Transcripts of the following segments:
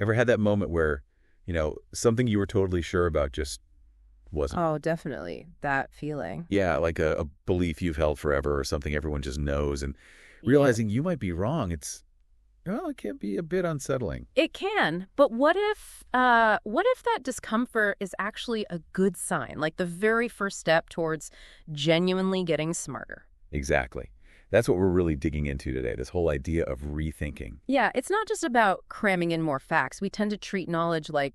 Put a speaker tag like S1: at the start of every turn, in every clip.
S1: Ever had that moment where, something you were totally sure about just wasn't?
S2: Oh, definitely. That feeling.
S1: Yeah, like a belief you've held forever or something everyone just knows, and
S2: Yeah.
S1: realizing you might be wrong, it can be a bit unsettling.
S2: It can, but what if that discomfort is actually a good sign, like the very first step towards genuinely getting smarter?
S1: Exactly. That's what we're really digging into today, this whole idea of rethinking.
S2: Yeah, it's not just about cramming in more facts. We tend to treat knowledge like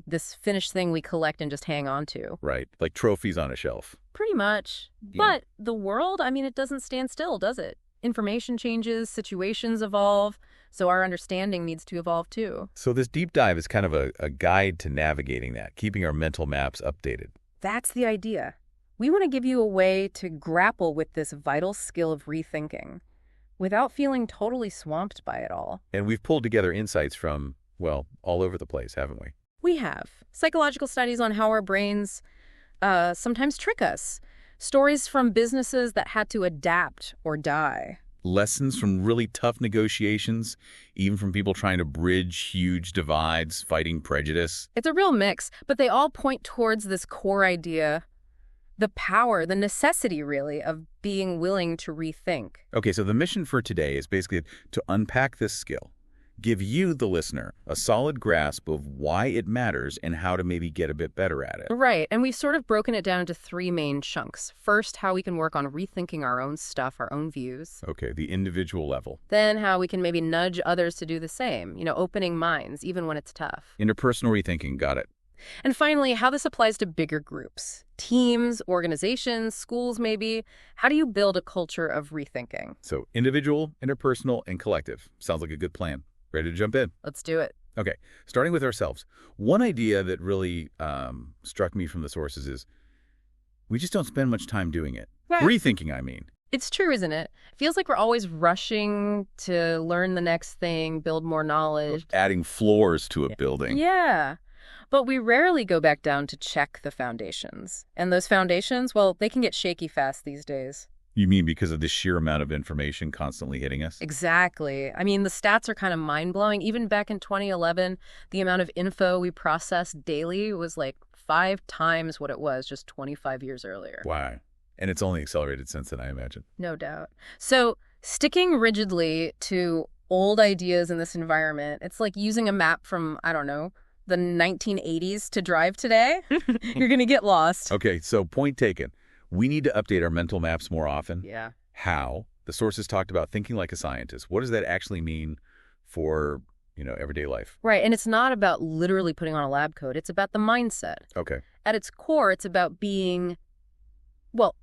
S2: this finished thing we collect and just hang on to.
S1: Right. Like trophies on a shelf.
S2: Pretty much.
S1: Yeah.
S2: But the world, I mean, it doesn't stand still, does it? Information changes, situations evolve, so our understanding needs to evolve too.
S1: So this deep dive is kind of a guide to navigating that, keeping our mental maps updated.
S2: That's the idea. We want to give you a way to grapple with this vital skill of rethinking without feeling totally swamped by it all.
S1: And we've pulled together insights from, well, all over the place, haven't we?
S2: We have psychological studies on how our brains sometimes trick us, stories from businesses that had to adapt or die.
S1: Lessons from really tough negotiations, even from people trying to bridge huge divides, fighting prejudice.
S2: It's a real mix, but they all point towards this core idea, the power, the necessity, really, of being willing to rethink.
S1: Okay, so the mission for today is basically to unpack this skill, give you, the listener, a solid grasp of why it matters and how to maybe get a bit better at it.
S2: Right, and we've sort of broken it down into three main chunks. First, how we can work on rethinking our own stuff, our own views.
S1: Okay, the individual level.
S2: Then how we can maybe nudge others to do the same, opening minds, even when it's tough.
S1: Interpersonal rethinking, got it.
S2: And finally, how this applies to bigger groups, teams, organizations, schools maybe. How do you build a culture of rethinking?
S1: So individual, interpersonal, and collective. Sounds like a good plan. Ready to jump in?
S2: Let's do it.
S1: Okay, starting with ourselves. One idea that really struck me from the sources is we just don't spend much time doing it.
S2: Yeah.
S1: Rethinking, I mean.
S2: It's true, isn't it? Feels like we're always rushing to learn the next thing, build more knowledge.
S1: Adding floors to a building.
S2: Yeah. But we rarely go back down to check the foundations. And those foundations, well, they can get shaky fast these days.
S1: You mean because of the sheer amount of information constantly hitting us?
S2: Exactly. I mean, the stats are kind of mind-blowing. Even back in 2011, the amount of info we processed daily was like 5 times what it was just 25 years earlier.
S1: Wow. And it's only accelerated since then, I imagine.
S2: No doubt. So sticking rigidly to old ideas in this environment, it's like using a map from, I don't know, the 1980s to drive today. You're going to get lost.
S1: Okay, so point taken. We need to update our mental maps more often.
S2: Yeah.
S1: How? The sources talked about thinking like a scientist. What does that actually mean for, everyday life?
S2: Right. And it's not about literally putting on a lab coat. It's about the mindset.
S1: Okay.
S2: At its core, it's about being,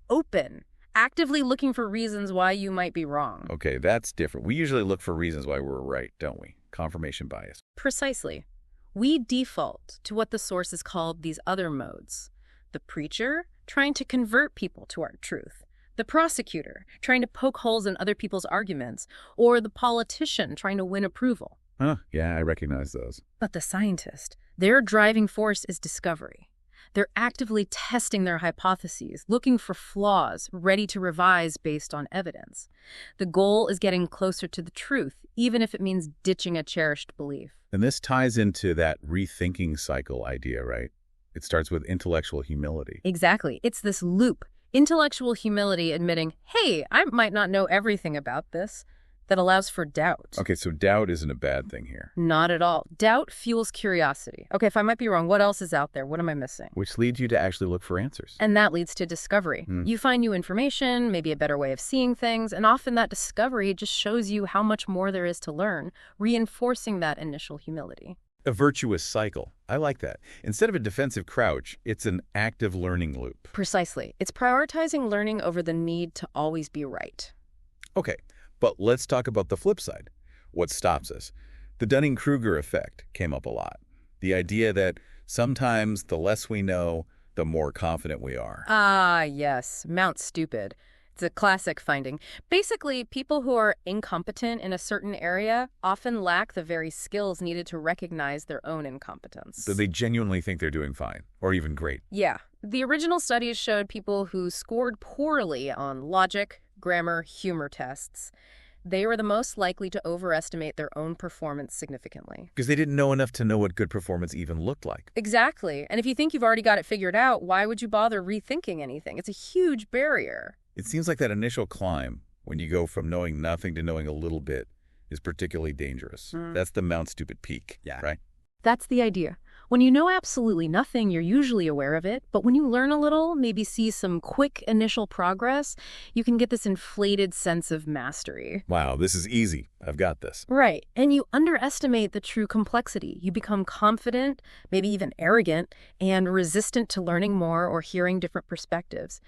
S2: open, actively looking for reasons why you might be wrong.
S1: Okay, that's different. We usually look for reasons why we're right, don't we? Confirmation bias.
S2: Precisely. We default to what the sources called these other modes. The preacher, trying to convert people to our truth. The prosecutor, trying to poke holes in other people's arguments. Or the politician, trying to win approval.
S1: Huh, yeah, I recognize those.
S2: But the scientist, their driving force is discovery. They're actively testing their hypotheses, looking for flaws, ready to revise based on evidence. The goal is getting closer to the truth, even if it means ditching a cherished belief.
S1: And this ties into that rethinking cycle idea, right? It starts with intellectual humility.
S2: Exactly. It's this loop. Intellectual humility admitting, hey, I might not know everything about this, that allows for doubt.
S1: Okay, so doubt isn't a bad thing here.
S2: Not at all. Doubt fuels curiosity. Okay, if I might be wrong, what else is out there? What am I missing?
S1: Which leads you to actually look for answers.
S2: And that leads to discovery. You find new information, maybe a better way of seeing things, and often that discovery just shows you how much more there is to learn, reinforcing that initial humility.
S1: A virtuous cycle. I like that. Instead of a defensive crouch, it's an active learning loop.
S2: Precisely. It's prioritizing learning over the need to always be right.
S1: Okay, but let's talk about the flip side. What stops us? The Dunning-Kruger effect came up a lot. The idea that sometimes the less we know, the more confident we are.
S2: Ah, yes. Mount Stupid. It's a classic finding. Basically, people who are incompetent in a certain area often lack the very skills needed to recognize their own incompetence.
S1: So they genuinely think they're doing fine, or even great.
S2: Yeah. The original studies showed people who scored poorly on logic, grammar, humor tests. They were the most likely to overestimate their own performance significantly.
S1: Because they didn't know enough to know what good performance even looked like.
S2: Exactly. And if you think you've already got it figured out, why would you bother rethinking anything? It's a huge barrier.
S1: It seems like that initial climb, when you go from knowing nothing to knowing a little bit, is particularly dangerous. That's the Mount Stupid peak, right?
S2: That's the idea. When you know absolutely nothing, you're usually aware of it. But when you learn a little, maybe see some quick initial progress, you can get this inflated sense of mastery.
S1: Wow, this is easy. I've got this.
S2: Right. And you underestimate the true complexity. You become confident, maybe even arrogant, and resistant to learning more or hearing different perspectives.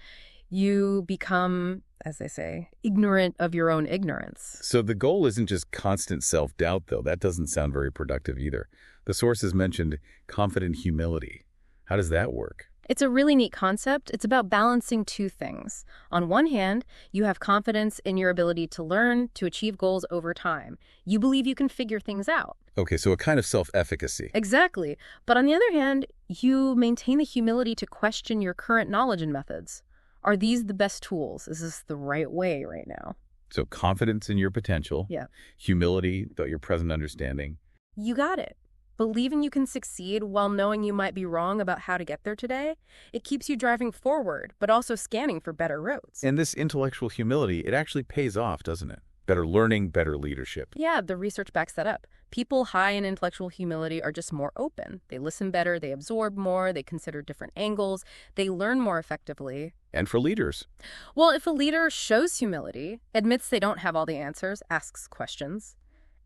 S2: You become, as they say, ignorant of your own ignorance.
S1: So the goal isn't just constant self-doubt, though. That doesn't sound very productive either. The sources mentioned confident humility. How does that work?
S2: It's a really neat concept. It's about balancing two things. On one hand, you have confidence in your ability to learn, to achieve goals over time. You believe you can figure things out.
S1: Okay, so a kind of self-efficacy.
S2: Exactly. But on the other hand, you maintain the humility to question your current knowledge and methods. Are these the best tools? Is this the right way right now?
S1: So confidence in your potential.
S2: Yeah.
S1: Humility about your present understanding.
S2: You got it. Believing you can succeed while knowing you might be wrong about how to get there today, it keeps you driving forward, but also scanning for better roads.
S1: And this intellectual humility, it actually pays off, doesn't it? Better learning, better leadership.
S2: Yeah, the research backs that up. People high in intellectual humility are just more open. They listen better, they absorb more, they consider different angles, they learn more effectively.
S1: And for leaders.
S2: Well, if a leader shows humility, admits they don't have all the answers, asks questions,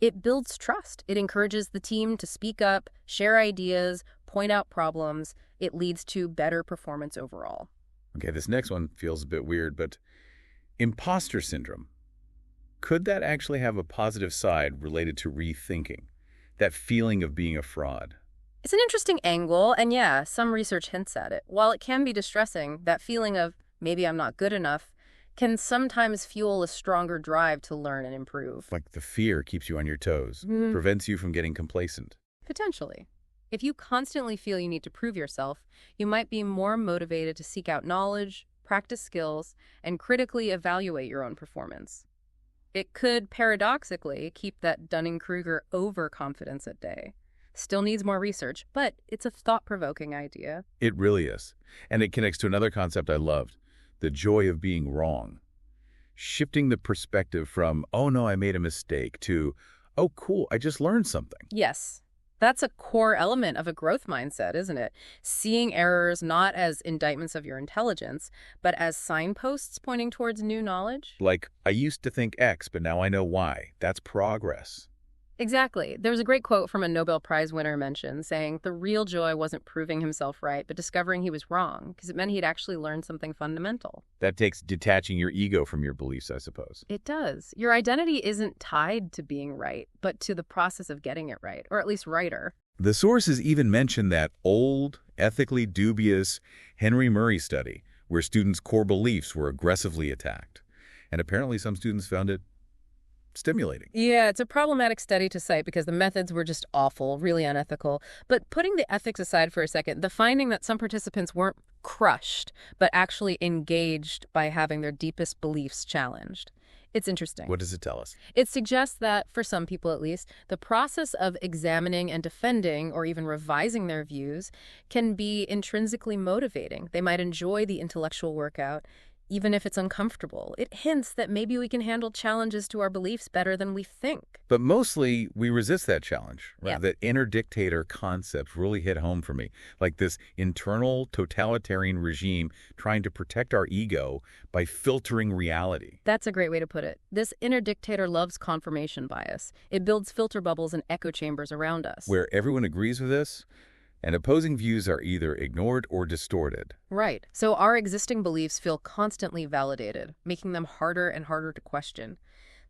S2: it builds trust. It encourages the team to speak up, share ideas, point out problems. It leads to better performance overall.
S1: Okay, this next one feels a bit weird, but imposter syndrome. Could that actually have a positive side related to rethinking? That feeling of being a fraud?
S2: It's an interesting angle, and yeah, some research hints at it. While it can be distressing, that feeling of maybe I'm not good enough can sometimes fuel a stronger drive to learn and improve.
S1: Like the fear keeps you on your toes, prevents you from getting complacent.
S2: Potentially. If you constantly feel you need to prove yourself, you might be more motivated to seek out knowledge, practice skills, and critically evaluate your own performance. It could, paradoxically, keep that Dunning-Kruger overconfidence at bay. Still needs more research, but it's a thought-provoking idea.
S1: It really is. And it connects to another concept I loved, the joy of being wrong. Shifting the perspective from, oh no, I made a mistake, to, oh cool, I just learned something.
S2: Yes. That's a core element of a growth mindset, isn't it? Seeing errors not as indictments of your intelligence, but as signposts pointing towards new knowledge.
S1: Like, I used to think X, but now I know Y. That's progress.
S2: Exactly. There's a great quote from a Nobel Prize winner mentioned saying the real joy wasn't proving himself right, but discovering he was wrong, because it meant he'd actually learned something fundamental.
S1: That takes detaching your ego from your beliefs, I suppose.
S2: It does. Your identity isn't tied to being right, but to the process of getting it right, or at least righter.
S1: The sources even mention that old, ethically dubious Henry Murray study, where students' core beliefs were aggressively attacked. And apparently some students found it stimulating.
S2: Yeah, it's a problematic study to cite because the methods were just awful, really unethical. But putting the ethics aside for a second, the finding that some participants weren't crushed, but actually engaged by having their deepest beliefs challenged. It's interesting.
S1: What does it tell us?
S2: It suggests that, for some people at least, the process of examining and defending or even revising their views can be intrinsically motivating. They might enjoy the intellectual workout, even if it's uncomfortable. It hints that maybe we can handle challenges to our beliefs better than we think.
S1: But mostly, we resist that challenge. Right?
S2: Yeah.
S1: That inner dictator concept really hit home for me. Like this internal totalitarian regime trying to protect our ego by filtering reality.
S2: That's a great way to put it. This inner dictator loves confirmation bias. It builds filter bubbles and echo chambers around us.
S1: Where everyone agrees with this, and opposing views are either ignored or distorted.
S2: Right. So our existing beliefs feel constantly validated, making them harder and harder to question.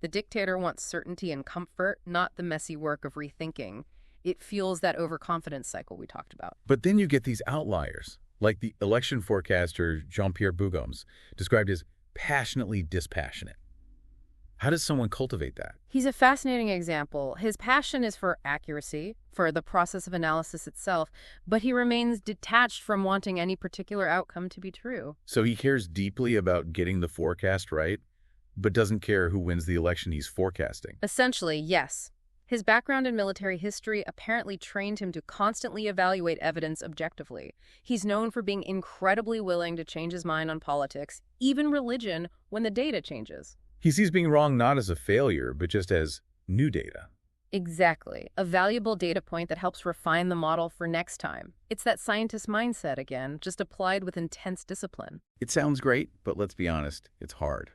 S2: The dictator wants certainty and comfort, not the messy work of rethinking. It fuels that overconfidence cycle we talked about.
S1: But then you get these outliers, like the election forecaster Jean-Pierre Bougoms, described as passionately dispassionate. How does someone cultivate that?
S2: He's a fascinating example. His passion is for accuracy, for the process of analysis itself, but he remains detached from wanting any particular outcome to be true.
S1: So he cares deeply about getting the forecast right, but doesn't care who wins the election he's forecasting.
S2: Essentially, yes. His background in military history apparently trained him to constantly evaluate evidence objectively. He's known for being incredibly willing to change his mind on politics, even religion, when the data changes.
S1: He sees being wrong not as a failure, but just as new data.
S2: Exactly. A valuable data point that helps refine the model for next time. It's that scientist mindset again, just applied with intense discipline.
S1: It sounds great, but let's be honest, it's hard.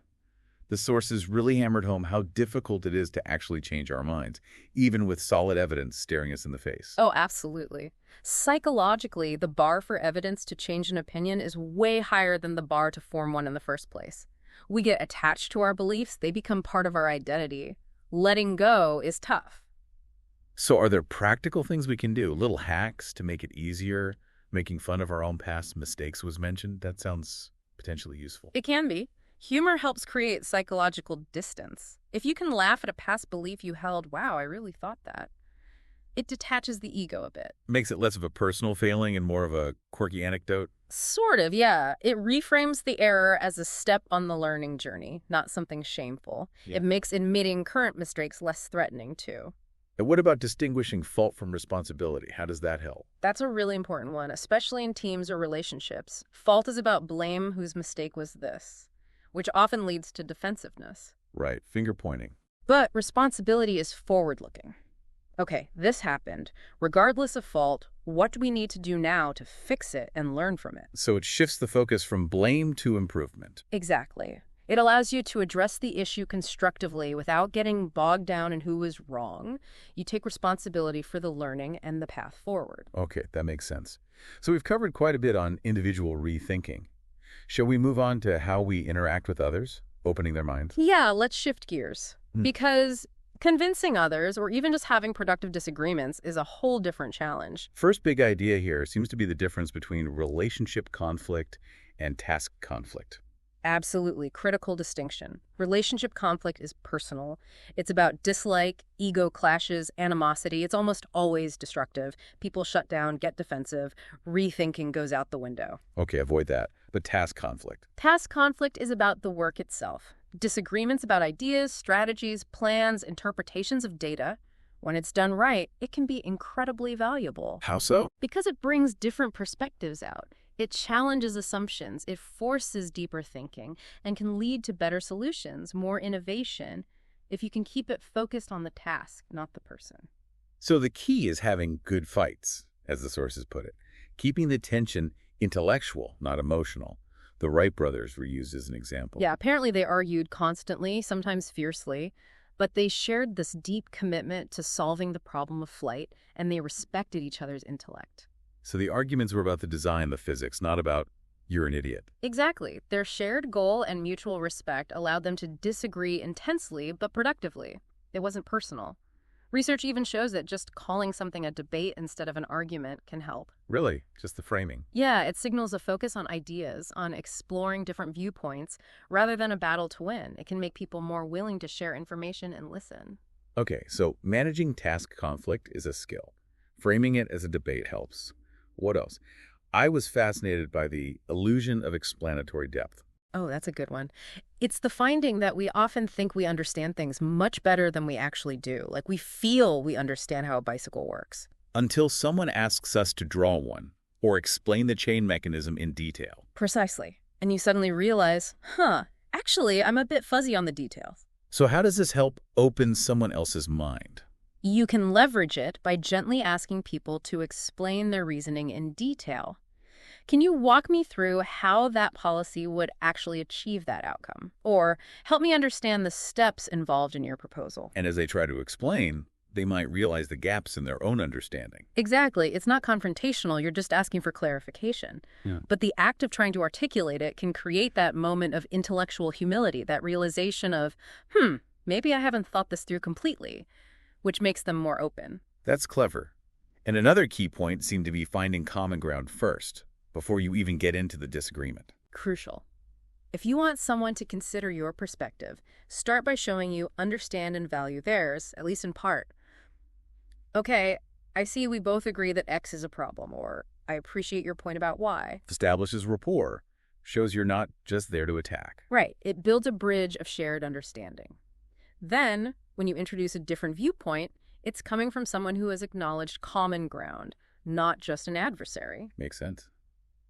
S1: The sources really hammered home how difficult it is to actually change our minds, even with solid evidence staring us in the face.
S2: Oh, absolutely. Psychologically, the bar for evidence to change an opinion is way higher than the bar to form one in the first place. We get attached to our beliefs, they become part of our identity. Letting go is tough.
S1: So are there practical things we can do, little hacks to make it easier? Making fun of our own past mistakes was mentioned. That sounds potentially useful.
S2: It can be. Humor helps create psychological distance. If you can laugh at a past belief you held, wow, I really thought that, it detaches the ego a bit.
S1: Makes it less of a personal failing and more of a quirky anecdote?
S2: Sort of, yeah. It reframes the error as a step on the learning journey, not something shameful.
S1: Yeah.
S2: It makes admitting current mistakes less threatening, too.
S1: And what about distinguishing fault from responsibility? How does that help?
S2: That's a really important one, especially in teams or relationships. Fault is about blame, whose mistake was this, which often leads to defensiveness.
S1: Right, finger pointing.
S2: But responsibility is forward-looking. Okay, this happened. Regardless of fault, what do we need to do now to fix it and learn from it?
S1: So it shifts the focus from blame to improvement.
S2: Exactly. It allows you to address the issue constructively without getting bogged down in who was wrong. You take responsibility for the learning and the path forward.
S1: Okay, that makes sense. So we've covered quite a bit on individual rethinking. Shall we move on to how we interact with others, opening their minds?
S2: Yeah, let's shift gears. Because convincing others, or even just having productive disagreements, is a whole different challenge.
S1: First big idea here seems to be the difference between relationship conflict and task conflict.
S2: Absolutely. Critical distinction. Relationship conflict is personal. It's about dislike, ego clashes, animosity. It's almost always destructive. People shut down, get defensive. Rethinking goes out the window.
S1: Okay, avoid that. But task conflict.
S2: Task conflict is about the work itself. Disagreements about ideas, strategies, plans, interpretations of data. When it's done right, it can be incredibly valuable.
S1: How so?
S2: Because it brings different perspectives out. It challenges assumptions, it forces deeper thinking, and can lead to better solutions, more innovation, if you can keep it focused on the task, not the person.
S1: So the key is having good fights, as the sources put it. Keeping the tension intellectual, not emotional. The Wright brothers were used as an example.
S2: Yeah, apparently they argued constantly, sometimes fiercely, but they shared this deep commitment to solving the problem of flight, and they respected each other's intellect.
S1: So the arguments were about the design, the physics, not about, you're an idiot.
S2: Exactly. Their shared goal and mutual respect allowed them to disagree intensely but productively. It wasn't personal. Research even shows that just calling something a debate instead of an argument can help.
S1: Really? Just the framing?
S2: Yeah, it signals a focus on ideas, on exploring different viewpoints, rather than a battle to win. It can make people more willing to share information and listen.
S1: Okay, so managing task conflict is a skill. Framing it as a debate helps. What else? I was fascinated by the illusion of explanatory depth.
S2: Oh, that's a good one. It's the finding that we often think we understand things much better than we actually do. Like we feel we understand how a bicycle works.
S1: Until someone asks us to draw one or explain the chain mechanism in detail.
S2: Precisely. And you suddenly realize, actually, I'm a bit fuzzy on the details.
S1: So how does this help open someone else's mind?
S2: You can leverage it by gently asking people to explain their reasoning in detail. Can you walk me through how that policy would actually achieve that outcome? Or help me understand the steps involved in your proposal?
S1: And as they try to explain, they might realize the gaps in their own understanding.
S2: Exactly. It's not confrontational. You're just asking for clarification.
S1: Yeah.
S2: But the act of trying to articulate it can create that moment of intellectual humility, that realization of, maybe I haven't thought this through completely, which makes them more open.
S1: That's clever. And another key point seemed to be finding common ground first, before you even get into the disagreement.
S2: Crucial. If you want someone to consider your perspective, start by showing you understand and value theirs, at least in part. Okay, I see we both agree that X is a problem, or I appreciate your point about Y.
S1: Establishes rapport. Shows you're not just there to attack.
S2: Right. It builds a bridge of shared understanding. Then, when you introduce a different viewpoint, it's coming from someone who has acknowledged common ground, not just an adversary.
S1: Makes sense.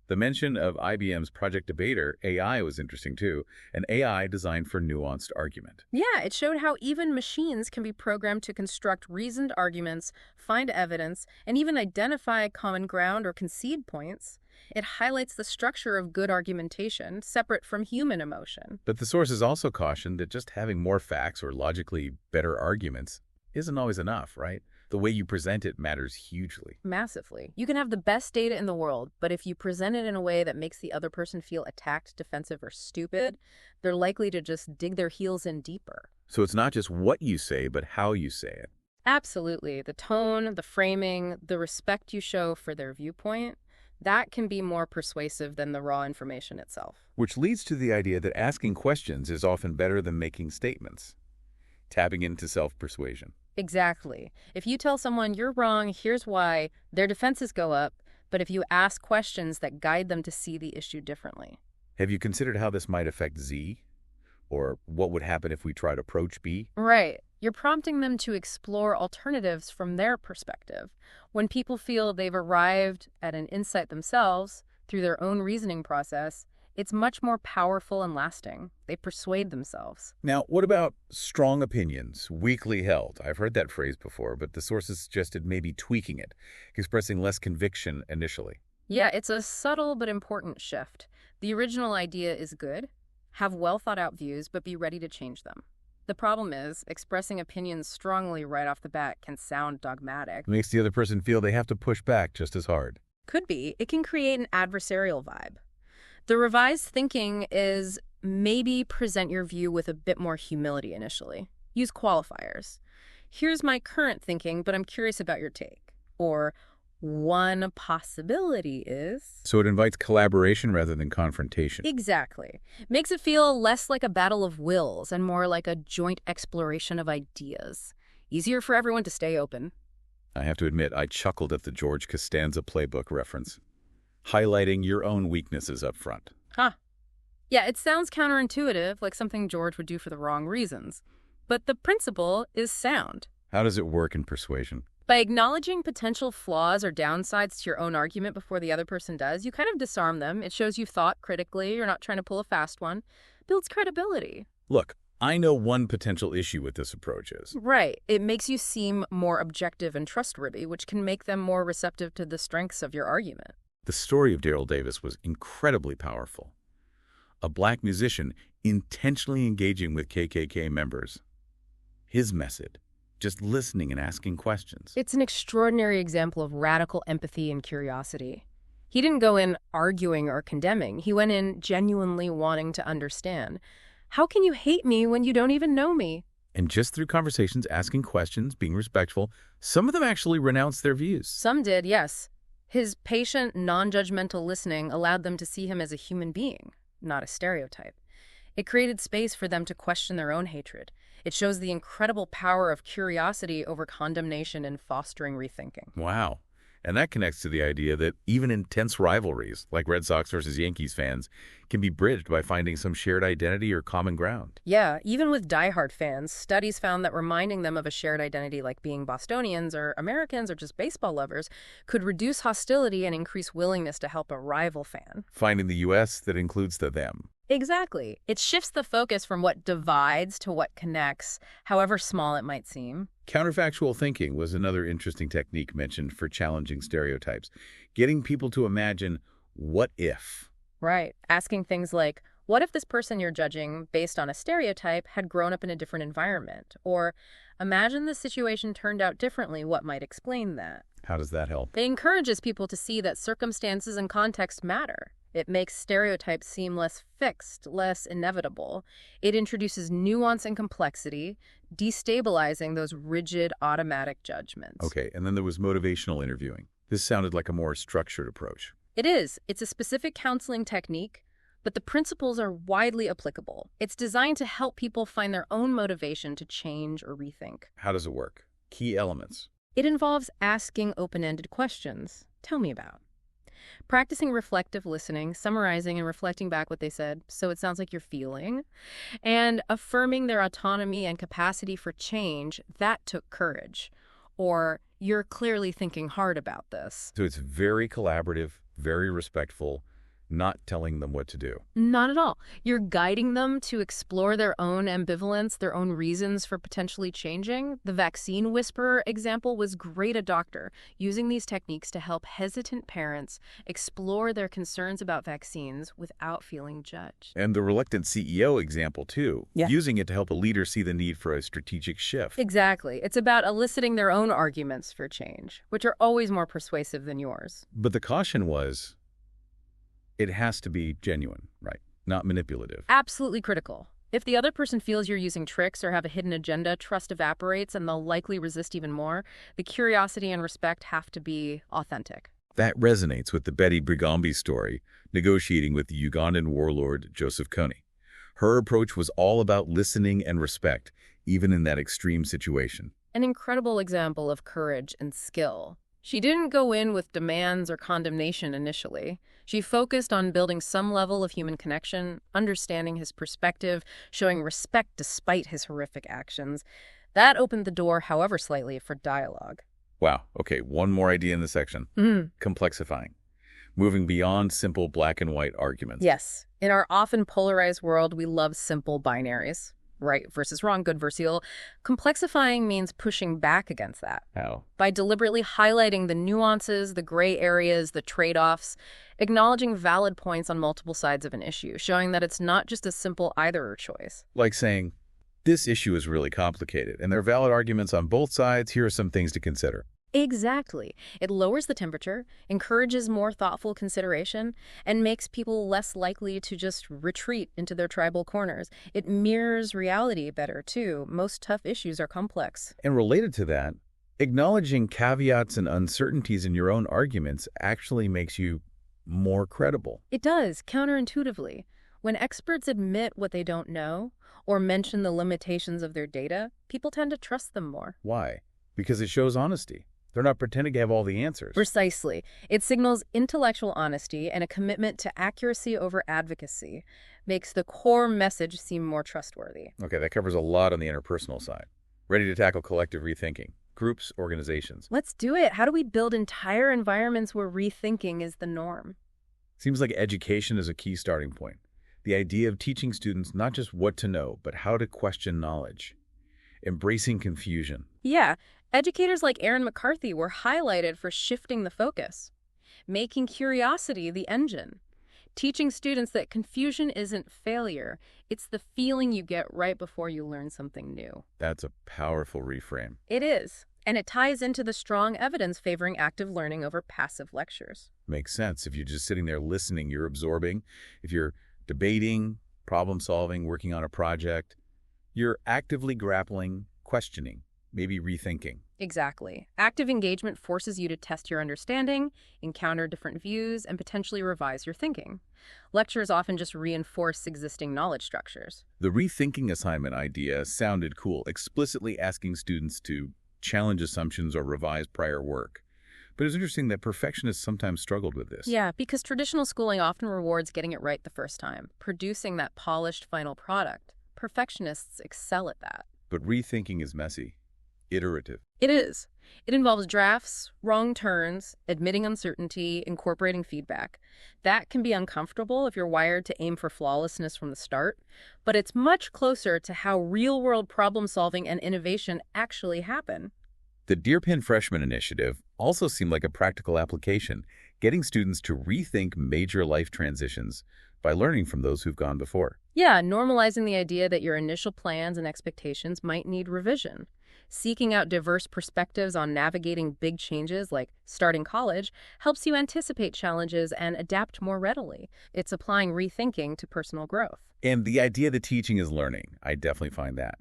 S1: The mention of IBM's Project Debater AI was interesting too, an AI designed for nuanced argument.
S2: Yeah, it showed how even machines can be programmed to construct reasoned arguments, find evidence, and even identify common ground or concede points. It highlights the structure of good argumentation, separate from human emotion.
S1: But the sources also cautioned that just having more facts or logically better arguments isn't always enough, right? The way you present it matters hugely.
S2: Massively. You can have the best data in the world, but if you present it in a way that makes the other person feel attacked, defensive, or stupid, they're likely to just dig their heels in deeper.
S1: So it's not just what you say, but how you say it.
S2: Absolutely. The tone, the framing, the respect you show for their viewpoint, that can be more persuasive than the raw information itself.
S1: Which leads to the idea that asking questions is often better than making statements. Tapping into self-persuasion.
S2: Exactly. If you tell someone you're wrong, here's why, their defenses go up, but if you ask questions that guide them to see the issue differently.
S1: Have you considered how this might affect Z? Or what would happen if we tried approach B?
S2: Right. You're prompting them to explore alternatives from their perspective. When people feel they've arrived at an insight themselves through their own reasoning process, it's much more powerful and lasting. They persuade themselves.
S1: Now, what about strong opinions, weakly held? I've heard that phrase before, but the sources suggested maybe tweaking it, expressing less conviction initially.
S2: Yeah, it's a subtle but important shift. The original idea is good. Have well thought out views, but be ready to change them. The problem is, expressing opinions strongly right off the bat can sound dogmatic.
S1: It makes the other person feel they have to push back just as hard.
S2: Could be. It can create an adversarial vibe. The revised thinking is maybe present your view with a bit more humility initially. Use qualifiers. Here's my current thinking, but I'm curious about your take. Or, one possibility is...
S1: So it invites collaboration rather than confrontation.
S2: Exactly. Makes it feel less like a battle of wills and more like a joint exploration of ideas. Easier for everyone to stay open.
S1: I have to admit, I chuckled at the George Costanza playbook reference, highlighting your own weaknesses up front.
S2: Huh. Yeah, it sounds counterintuitive, like something George would do for the wrong reasons. But the principle is sound.
S1: How does it work in persuasion?
S2: By acknowledging potential flaws or downsides to your own argument before the other person does, you kind of disarm them. It shows you've thought critically, you're not trying to pull a fast one. Builds credibility.
S1: Look, I know one potential issue with this approach is.
S2: Right. It makes you seem more objective and trustworthy, which can make them more receptive to the strengths of your argument.
S1: The story of Daryl Davis was incredibly powerful. A black musician intentionally engaging with KKK members. His method, just listening and asking questions.
S2: It's an extraordinary example of radical empathy and curiosity. He didn't go in arguing or condemning. He went in genuinely wanting to understand. How can you hate me when you don't even know me?
S1: And just through conversations, asking questions, being respectful, some of them actually renounced their views.
S2: Some did, yes. His patient, non-judgmental listening allowed them to see him as a human being, not a stereotype. It created space for them to question their own hatred. It shows the incredible power of curiosity over condemnation in fostering rethinking.
S1: Wow. And that connects to the idea that even intense rivalries, like Red Sox versus Yankees fans, can be bridged by finding some shared identity or common ground.
S2: Yeah, even with diehard fans, studies found that reminding them of a shared identity like being Bostonians or Americans or just baseball lovers could reduce hostility and increase willingness to help a rival fan.
S1: Finding the U.S. that includes the them.
S2: Exactly. It shifts the focus from what divides to what connects, however small it might seem.
S1: Counterfactual thinking was another interesting technique mentioned for challenging stereotypes, getting people to imagine what if.
S2: Right. Asking things like, what if this person you're judging based on a stereotype had grown up in a different environment? Or imagine the situation turned out differently, what might explain that?
S1: How does that help?
S2: It encourages people to see that circumstances and context matter. It makes stereotypes seem less fixed, less inevitable. It introduces nuance and complexity, destabilizing those rigid, automatic judgments.
S1: Okay, and then there was motivational interviewing. This sounded like a more structured approach.
S2: It is. It's a specific counseling technique, but the principles are widely applicable. It's designed to help people find their own motivation to change or rethink.
S1: How does it work? Key elements.
S2: It involves asking open-ended questions. Tell me about. Practicing reflective listening, summarizing and reflecting back what they said, so it sounds like you're feeling, and affirming their autonomy and capacity for change, that took courage. Or, you're clearly thinking hard about this.
S1: So it's very collaborative, very respectful, not telling them what to do.
S2: Not at all. You're guiding them to explore their own ambivalence, their own reasons for potentially changing. The vaccine whisperer example was great, a doctor using these techniques to help hesitant parents explore their concerns about vaccines without feeling judged.
S1: And the reluctant CEO example, too,
S2: Yeah.
S1: using it to help a leader see the need for a strategic shift.
S2: Exactly. It's about eliciting their own arguments for change, which are always more persuasive than yours.
S1: But the caution was, it has to be genuine, right? Not manipulative.
S2: Absolutely critical. If the other person feels you're using tricks or have a hidden agenda, trust evaporates and they'll likely resist even more. The curiosity and respect have to be authentic.
S1: That resonates with the Betty Brigambi story, negotiating with the Ugandan warlord Joseph Kony. Her approach was all about listening and respect, even in that extreme situation.
S2: An incredible example of courage and skill. She didn't go in with demands or condemnation initially. She focused on building some level of human connection, understanding his perspective, showing respect despite his horrific actions. That opened the door, however slightly, for dialogue.
S1: Wow, okay, one more idea in the section. Complexifying. Moving beyond simple black and white arguments.
S2: Yes. In our often polarized world, we love simple binaries. Right versus wrong, good versus evil. Complexifying means pushing back against that.
S1: How?
S2: By deliberately highlighting the nuances, the gray areas, the trade-offs, acknowledging valid points on multiple sides of an issue, showing that it's not just a simple either-or choice.
S1: Like saying, this issue is really complicated, and there are valid arguments on both sides. Here are some things to consider.
S2: Exactly. It lowers the temperature, encourages more thoughtful consideration, and makes people less likely to just retreat into their tribal corners. It mirrors reality better, too. Most tough issues are complex.
S1: And related to that, acknowledging caveats and uncertainties in your own arguments actually makes you more credible.
S2: It does, counterintuitively. When experts admit what they don't know or mention the limitations of their data, people tend to trust them more.
S1: Why? Because it shows honesty. They're not pretending to have all the answers.
S2: Precisely. It signals intellectual honesty and a commitment to accuracy over advocacy. Makes the core message seem more trustworthy.
S1: Okay, that covers a lot on the interpersonal side. Ready to tackle collective rethinking. Groups, organizations.
S2: Let's do it. How do we build entire environments where rethinking is the norm?
S1: Seems like education is a key starting point. The idea of teaching students not just what to know, but how to question knowledge. Embracing confusion.
S2: Yeah. Educators like Aaron McCarthy were highlighted for shifting the focus, making curiosity the engine, teaching students that confusion isn't failure, it's the feeling you get right before you learn something new.
S1: That's a powerful reframe.
S2: It is, and it ties into the strong evidence favoring active learning over passive lectures.
S1: Makes sense. If you're just sitting there listening, you're absorbing. If you're debating, problem solving, working on a project, you're actively grappling, questioning, maybe rethinking.
S2: Exactly. Active engagement forces you to test your understanding, encounter different views, and potentially revise your thinking. Lectures often just reinforce existing knowledge structures.
S1: The rethinking assignment idea sounded cool, explicitly asking students to challenge assumptions or revise prior work. But it's interesting that perfectionists sometimes struggled with this.
S2: Yeah, because traditional schooling often rewards getting it right the first time, producing that polished final product. Perfectionists excel at that.
S1: But rethinking is messy, iterative.
S2: It is. It involves drafts, wrong turns, admitting uncertainty, incorporating feedback. That can be uncomfortable if you're wired to aim for flawlessness from the start, but it's much closer to how real-world problem-solving and innovation actually happen.
S1: The Deerpin Freshman Initiative also seemed like a practical application, getting students to rethink major life transitions by learning from those who've gone before.
S2: Yeah, normalizing the idea that your initial plans and expectations might need revision. Seeking out diverse perspectives on navigating big changes like starting college helps you anticipate challenges and adapt more readily. It's applying rethinking to personal growth.
S1: And the idea that teaching is learning, I definitely find that.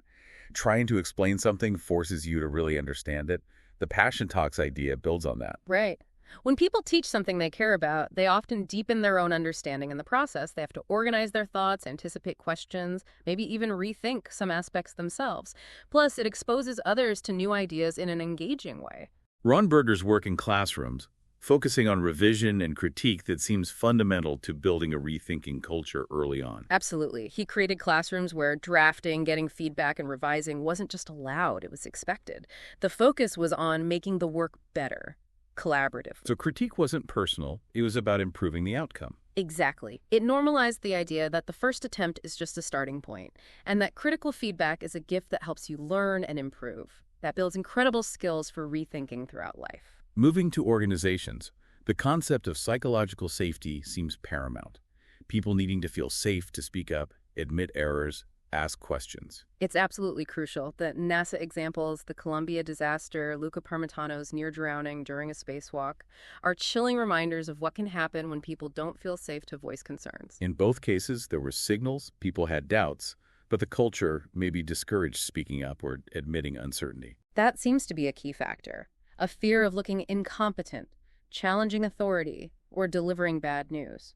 S1: Trying to explain something forces you to really understand it. The passion talks idea builds on that.
S2: Right. When people teach something they care about, they often deepen their own understanding in the process. They have to organize their thoughts, anticipate questions, maybe even rethink some aspects themselves. Plus, it exposes others to new ideas in an engaging way.
S1: Ron Berger's work in classrooms focusing on revision and critique that seems fundamental to building a rethinking culture early on.
S2: Absolutely. He created classrooms where drafting, getting feedback, and revising wasn't just allowed, it was expected. The focus was on making the work better, collaborative.
S1: So critique wasn't personal, it was about improving the outcome.
S2: Exactly. It normalized the idea that the first attempt is just a starting point, and that critical feedback is a gift that helps you learn and improve. That builds incredible skills for rethinking throughout life.
S1: Moving to organizations, the concept of psychological safety seems paramount. People needing to feel safe to speak up, admit errors, ask questions.
S2: It's absolutely crucial. The NASA examples, the Columbia disaster, Luca Parmitano's near drowning during a spacewalk, are chilling reminders of what can happen when people don't feel safe to voice concerns.
S1: In both cases, there were signals, people had doubts, but the culture maybe discouraged speaking up or admitting uncertainty.
S2: That seems to be a key factor. A fear of looking incompetent, challenging authority, or delivering bad news.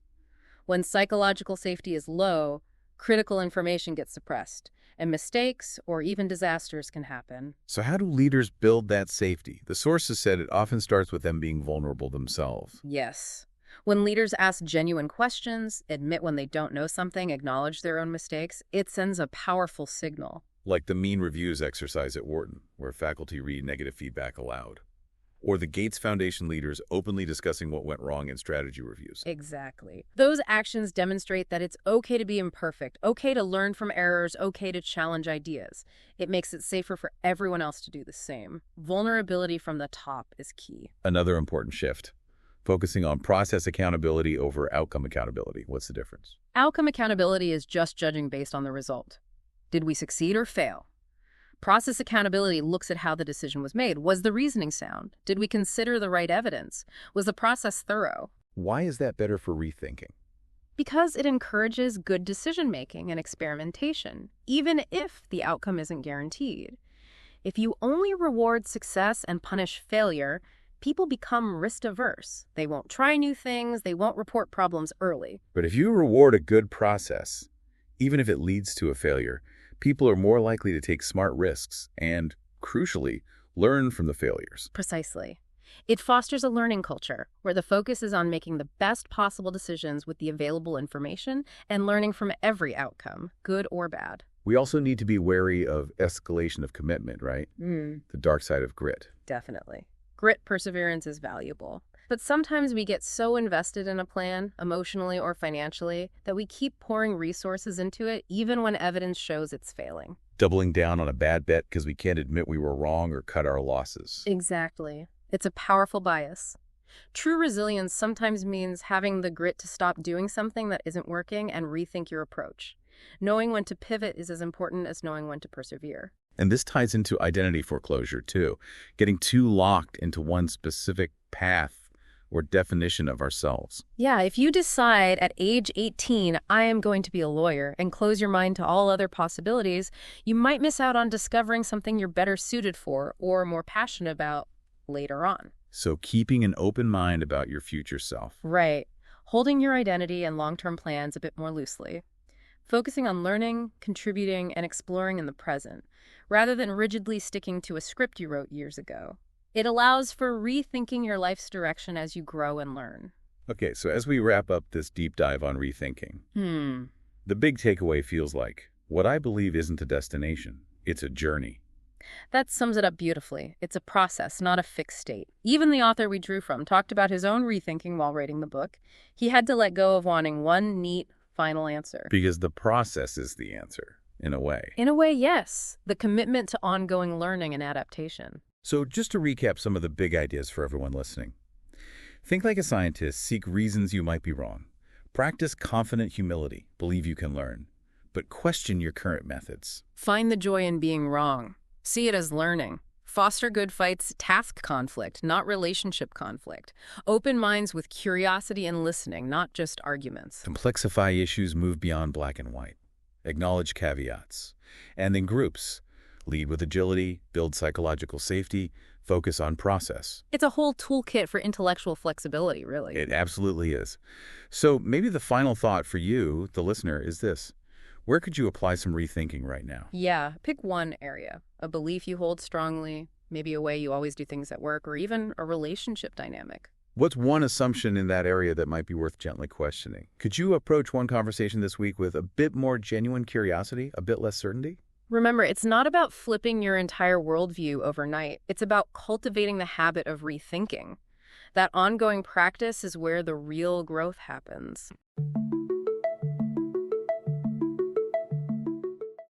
S2: When psychological safety is low, critical information gets suppressed, and mistakes or even disasters can happen.
S1: So how do leaders build that safety? The sources said it often starts with them being vulnerable themselves.
S2: Yes. When leaders ask genuine questions, admit when they don't know something, acknowledge their own mistakes, it sends a powerful signal.
S1: Like the mean reviews exercise at Wharton, where faculty read negative feedback aloud. Or the Gates Foundation leaders openly discussing what went wrong in strategy reviews.
S2: Exactly. Those actions demonstrate that it's okay to be imperfect, okay to learn from errors, okay to challenge ideas. It makes it safer for everyone else to do the same. Vulnerability from the top is key.
S1: Another important shift, focusing on process accountability over outcome accountability. What's the difference?
S2: Outcome accountability is just judging based on the result. Did we succeed or fail? Process accountability looks at how the decision was made. Was the reasoning sound? Did we consider the right evidence? Was the process thorough?
S1: Why is that better for rethinking?
S2: Because it encourages good decision-making and experimentation, even if the outcome isn't guaranteed. If you only reward success and punish failure, people become risk-averse. They won't try new things, they won't report problems early.
S1: But if you reward a good process, even if it leads to a failure, people are more likely to take smart risks and, crucially, learn from the failures.
S2: Precisely. It fosters a learning culture where the focus is on making the best possible decisions with the available information and learning from every outcome, good or bad.
S1: We also need to be wary of escalation of commitment, right? The dark side of grit.
S2: Definitely. Grit perseverance is valuable. But sometimes we get so invested in a plan, emotionally or financially, that we keep pouring resources into it even when evidence shows it's failing.
S1: Doubling down on a bad bet because we can't admit we were wrong or cut our losses.
S2: Exactly. It's a powerful bias. True resilience sometimes means having the grit to stop doing something that isn't working and rethink your approach. Knowing when to pivot is as important as knowing when to persevere.
S1: And this ties into identity foreclosure, too. Getting too locked into one specific path or definition of ourselves.
S2: Yeah, if you decide at age 18, I am going to be a lawyer, and close your mind to all other possibilities, you might miss out on discovering something you're better suited for or more passionate about later on.
S1: So keeping an open mind about your future self.
S2: Right. Holding your identity and long-term plans a bit more loosely. Focusing on learning, contributing, and exploring in the present, rather than rigidly sticking to a script you wrote years ago. It allows for rethinking your life's direction as you grow and learn.
S1: Okay, so as we wrap up this deep dive on rethinking, the big takeaway feels like, what I believe isn't a destination, it's a journey.
S2: That sums it up beautifully. It's a process, not a fixed state. Even the author we drew from talked about his own rethinking while writing the book. He had to let go of wanting one neat, final answer.
S1: Because the process is the answer, in a way.
S2: In a way, yes. The commitment to ongoing learning and adaptation.
S1: So just to recap some of the big ideas for everyone listening. Think like a scientist, seek reasons you might be wrong. Practice confident humility, believe you can learn. But question your current methods.
S2: Find the joy in being wrong. See it as learning. Foster good fights, task conflict, not relationship conflict. Open minds with curiosity and listening, not just arguments.
S1: Complexify issues, move beyond black and white. Acknowledge caveats. And in groups, lead with agility, build psychological safety, focus on process.
S2: It's a whole toolkit for intellectual flexibility, really.
S1: It absolutely is. So maybe the final thought for you, the listener, is this. Where could you apply some rethinking right now?
S2: Yeah, pick one area. A belief you hold strongly, maybe a way you always do things at work, or even a relationship dynamic.
S1: What's one assumption in that area that might be worth gently questioning? Could you approach one conversation this week with a bit more genuine curiosity, a bit less certainty?
S2: Remember, it's not about flipping your entire worldview overnight. It's about cultivating the habit of rethinking. That ongoing practice is where the real growth happens.